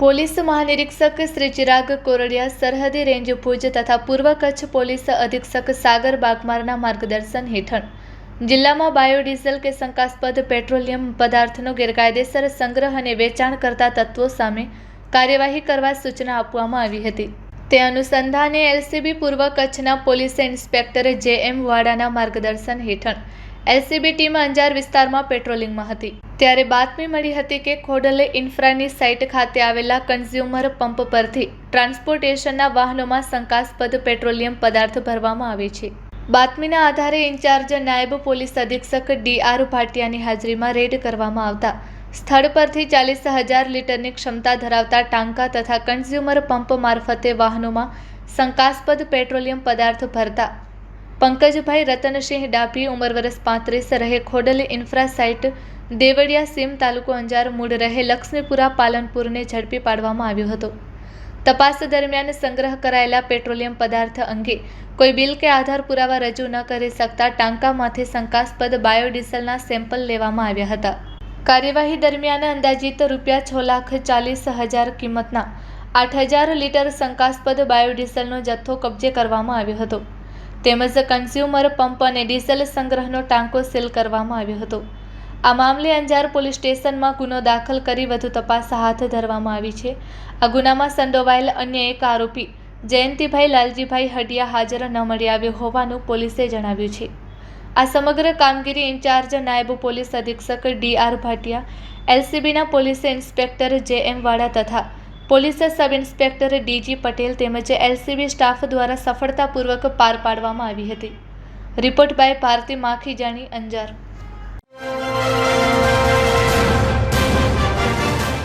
Police મહાનિરીક્ષક Shri Chirag Kordia, સરહદી range Bhuj તથા પૂર્વ કચ્છ પોલીસ અધિક્ષક સાગર બાગમારના માર્ગદર્શન હેઠળ જિલ્લામાં બાયોડીઝલ કે શંકાસ્પદ પેટ્રોલિયમ પદાર્થનો ગેરકાયદેસર સંગ્રહ અને વેચાણ કરતા તત્વો સામે કાર્યવાહી કરવા સૂચના આપવામાં આવી હતી। તે અનુસંધાને એલસીબી પૂર્વ કચ્છના પોલીસ ઇન્સ્પેક્ટર જે.એમ. વાડાના માર્ગદર્શન હેઠળ એલસીબી ટીમ અંજાર વિસ્તારમાં પેટ્રોલિંગમાં હતી, ત્યારે બાતમી મળી હતી કે ખોડલ ઇન્ફ્રાની સાઇટ ખાતે આવેલા કન્ઝ્યુમર પંપ પરથી ટ્રાન્સપોર્ટેશનના વાહનોમાં શંકાસ્પદ પેટ્રોલિયમ પદાર્થ ભરવામાં આવે છે। બાતમીના આધારે ઇન્ચાર્જ નાયબ પોલીસ અધિક્ષક ડી.આર. ભાટિયાની હાજરીમાં રેડ કરવામાં આવતા સ્થળ પરથી 40,000 લીટરની ક્ષમતા ધરાવતા ટાંકા તથા કન્ઝ્યુમર પંપ મારફતે વાહનોમાં શંકાસ્પદ પેટ્રોલિયમ પદાર્થ ભરતા પંકજભાઈ રતનસિંહ ડાભી, ઉંમર વર્ષ 35, રહે ખોડલ ઇન્ફ્રા સાઇટ, દેવળિયા સીમ, તાલુકો અંજાર, મૂળ રહે લક્ષ્મીપુરા, પાલનપુરને ઝડપી પાડવામાં આવ્યો હતો। તપાસ દરમિયાન સંગ્રહ કરાયેલા પેટ્રોલિયમ પદાર્થ અંગે કોઈ બિલ કે આધાર પુરાવા રજૂ ન કરી શકતા ટાંકામાંથી શંકાસ્પદ બાયોડીઝલના સેમ્પલ લેવામાં આવ્યા હતા। કાર્યવાહી દરમિયાન અંદાજિત ₹6,40,000 કિંમતના 8,000 લીટર શંકાસ્પદ બાયોડીઝલનો જથ્થો કબજે કરવામાં આવ્યો હતો, તેમજ કન્ઝ્યુમર પંપ અને ડીઝલ સંગ્રહનો ટાંકો સીલ કરવામાં આવ્યો હતો। આ મામલે અંજાર પોલીસ સ્ટેશનમાં ગુનો દાખલ કરી વધુ તપાસ હાથ ધરવામાં આવી છે। આ ગુનામાં સંડોવાયેલ અન્ય એક આરોપી જયંતિભાઈ લાલજીભાઈ હડિયા હાજર ન મળી આવ્યો હોવાનું પોલીસે જણાવ્યું છે। આ સમગ્ર કામગીરી ઇન્ચાર્જ નાયબ પોલીસ અધિક્ષક ડી.આર. ભાટિયા, એલસીબીના પોલીસ ઇન્સ્પેક્ટર જે.એમ. વાડા તથા police sub inspector D G. Patel તેમજ એલસીબી સ્ટાફ દ્વારા સફળતાપૂર્વક પાર પાડવામાં આવી હતી। Report by Bharati Makhijani, Anjar.